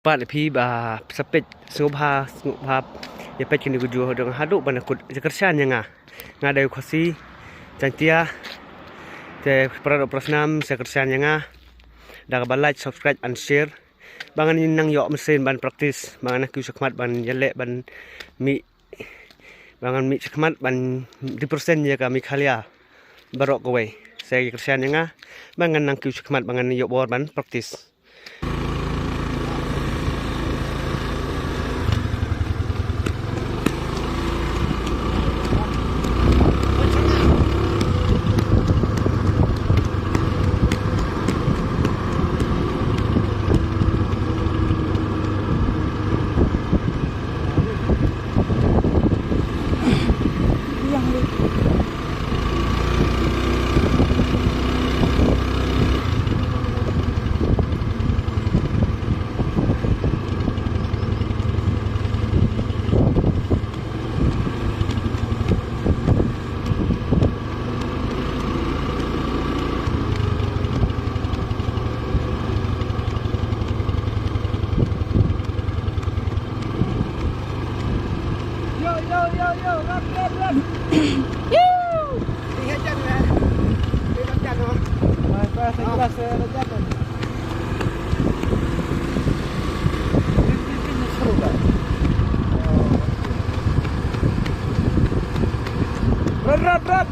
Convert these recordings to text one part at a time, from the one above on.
Pat pi ba sapet sunggup ya pet kini guju dong haduk bana kut jekersan yang nga da khosi chantia te prado prasnam sekersan yang da ba like subscribe and share bangan nang yo mesin ban praktis bangan ku sakmat ban yele ban mi bangan mi sakmat ban di persen ya kami khalia barok kowe saya kersan yang bangan nang ku sakmat bangan yo bor ban praktis. Berat.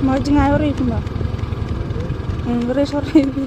Mau jengai ori itu mbak, ori sore ini.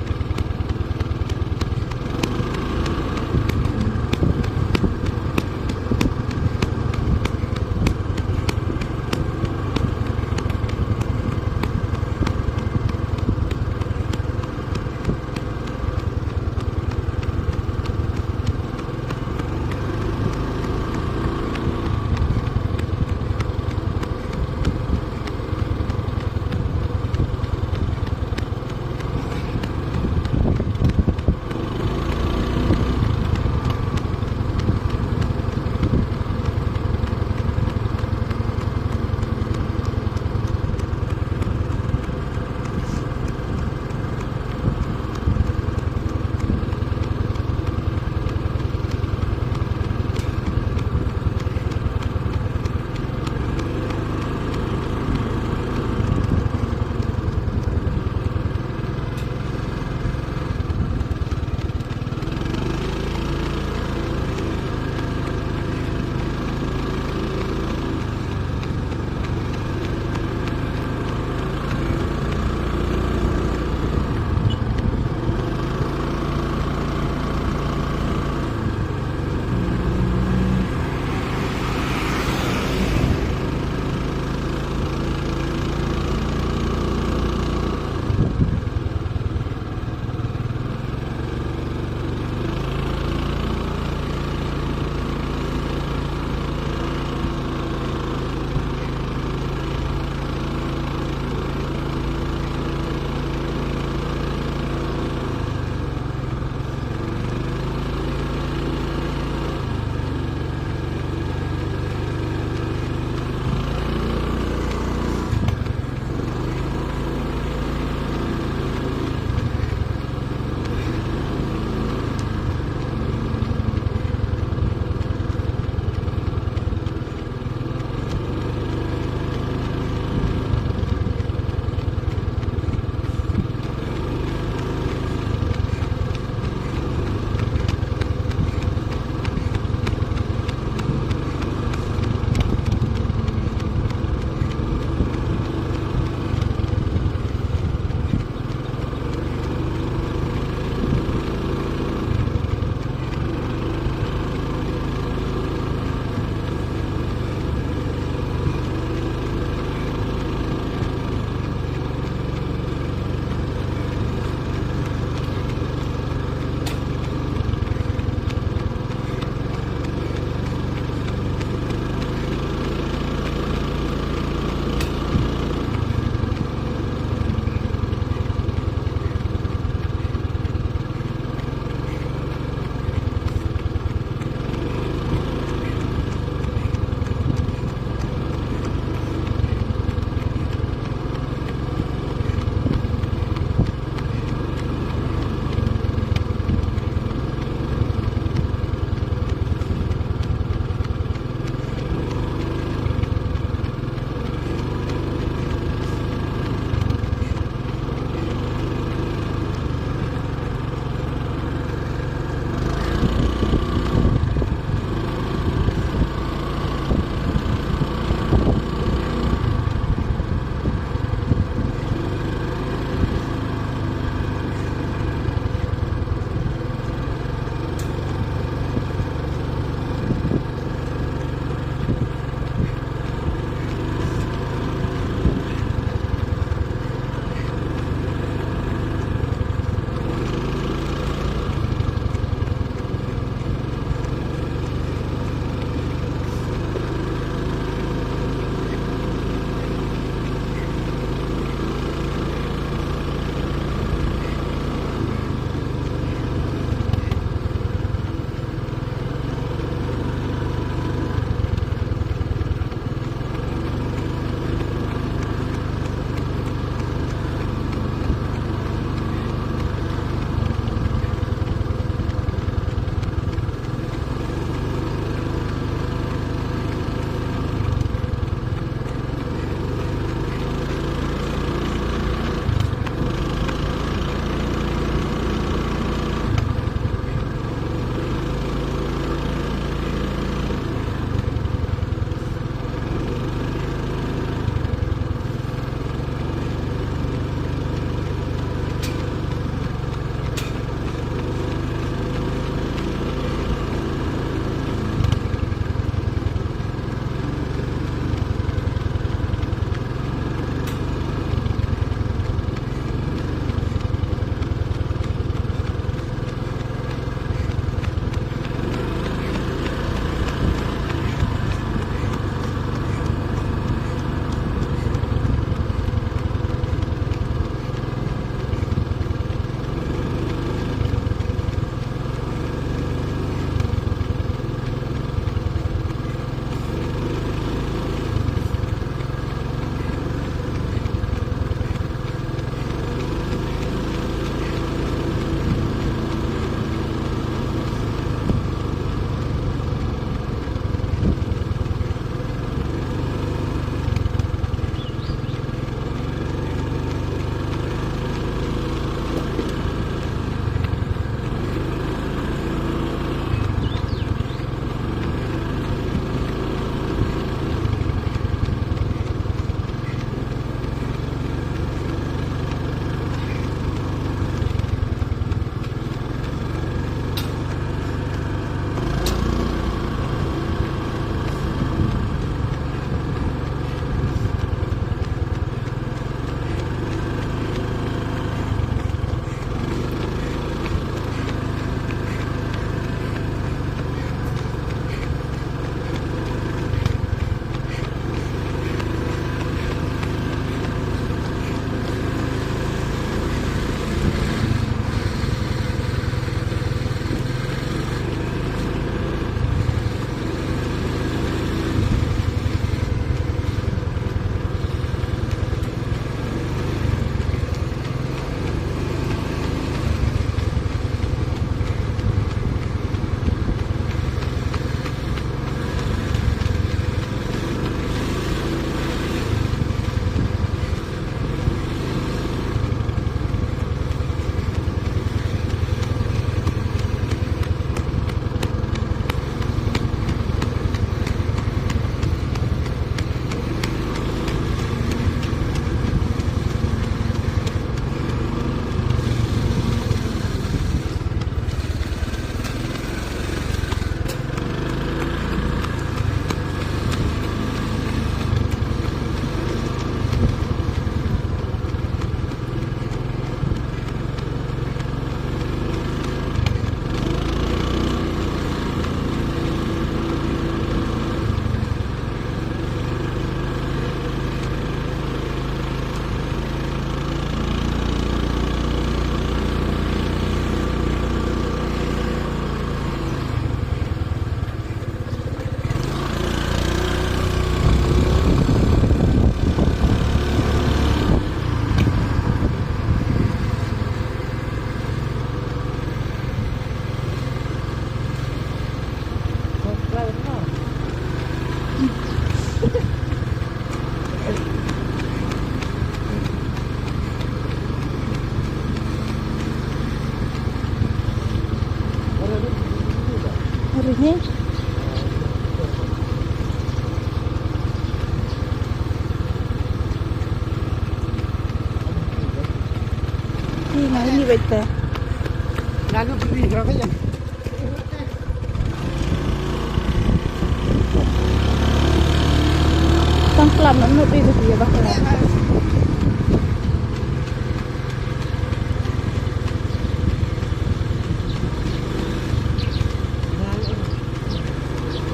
Ni. Ini baik teh. Lalu beri berapa ya? Pelan menurut itu dia bakal.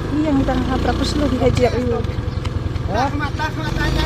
Ini yang kita ngaprak lu dihajar itu. Mata matanya.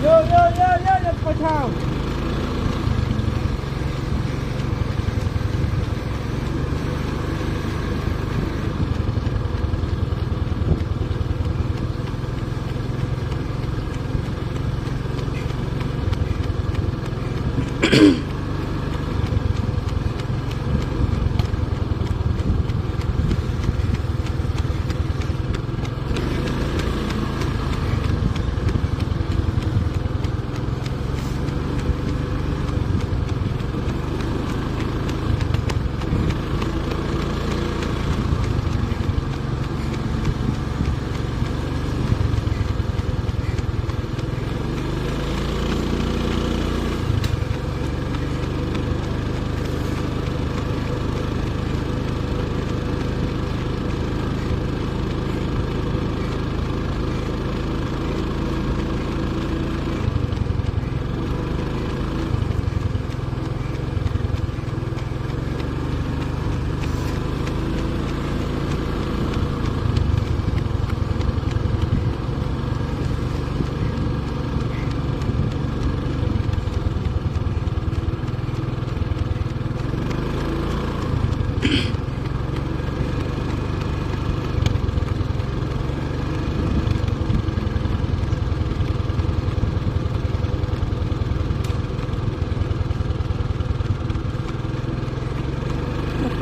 Yo, pocong.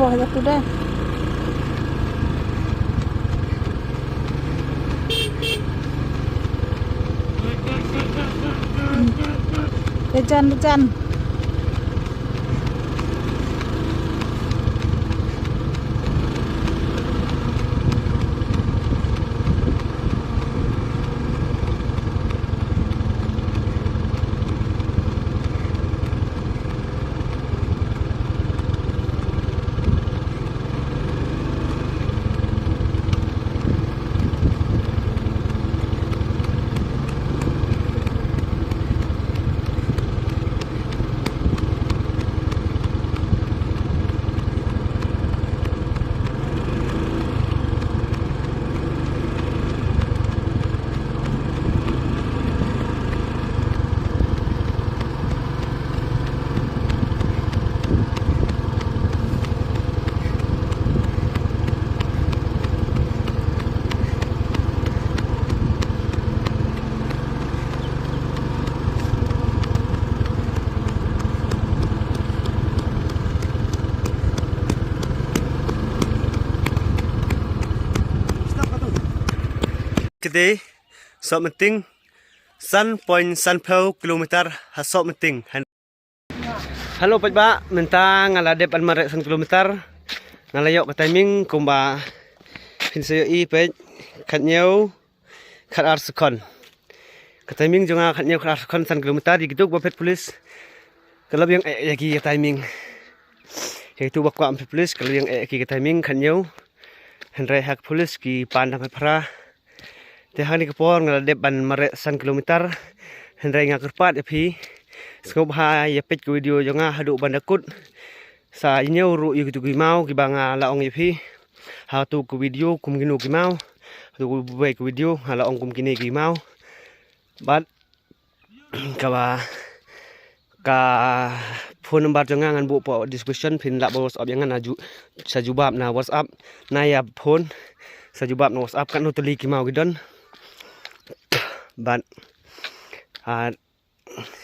Wah, ya sudah. Lejan. Today, sok penting 1.10 kilometer hasok penting. Halo Pak Ba, mentang ala dep almarek 1 kilometer. ngalayok ka timing kumba pinsayo ipet katnyaw kat arsukon ka timing jonga katnyaw kat arsukon 1 kilometer di gitu bapet polis kalau yang lagi ka timing itu bakwa am polis kalau yang ki ka timing katnyaw hendrai hak polis ki pandang pra te hani ka por ngaladep ban mare 1 kilometer hendrai ngakurpat api skop ha yapet ku video jonga hadu bandakut sa inyo ru yu gitu gimau gibanga laong api how to ku video kum ginu gimau tu ku buat ku video hala ong kum kini gimau bat ka phone number jonga ngan bu po description pin la WhatsApp yang ngan aju sajubab na WhatsApp na ya phone sajubab na WhatsApp kan utuli gimau gidon bat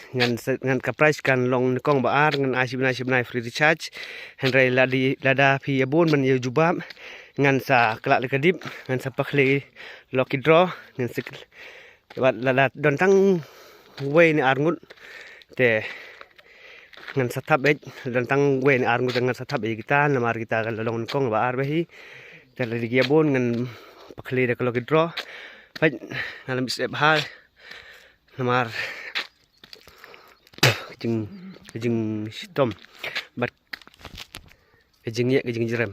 ngan ka price kan long kong baar ngan asib free recharge hendrai lada pi abon man yu jubab ngan sa kelak lekadip ngan sa pakli lucky draw ngan sik bat lada don tang we ni arngut te ngan sa thap don tang we ni arngut ngan sa thap kita namar kita kan long kong baar bahi te lagi abon ngan pakli de lucky draw pat ngan bisep hal namar jeng tom bat jeng ye jeng jerem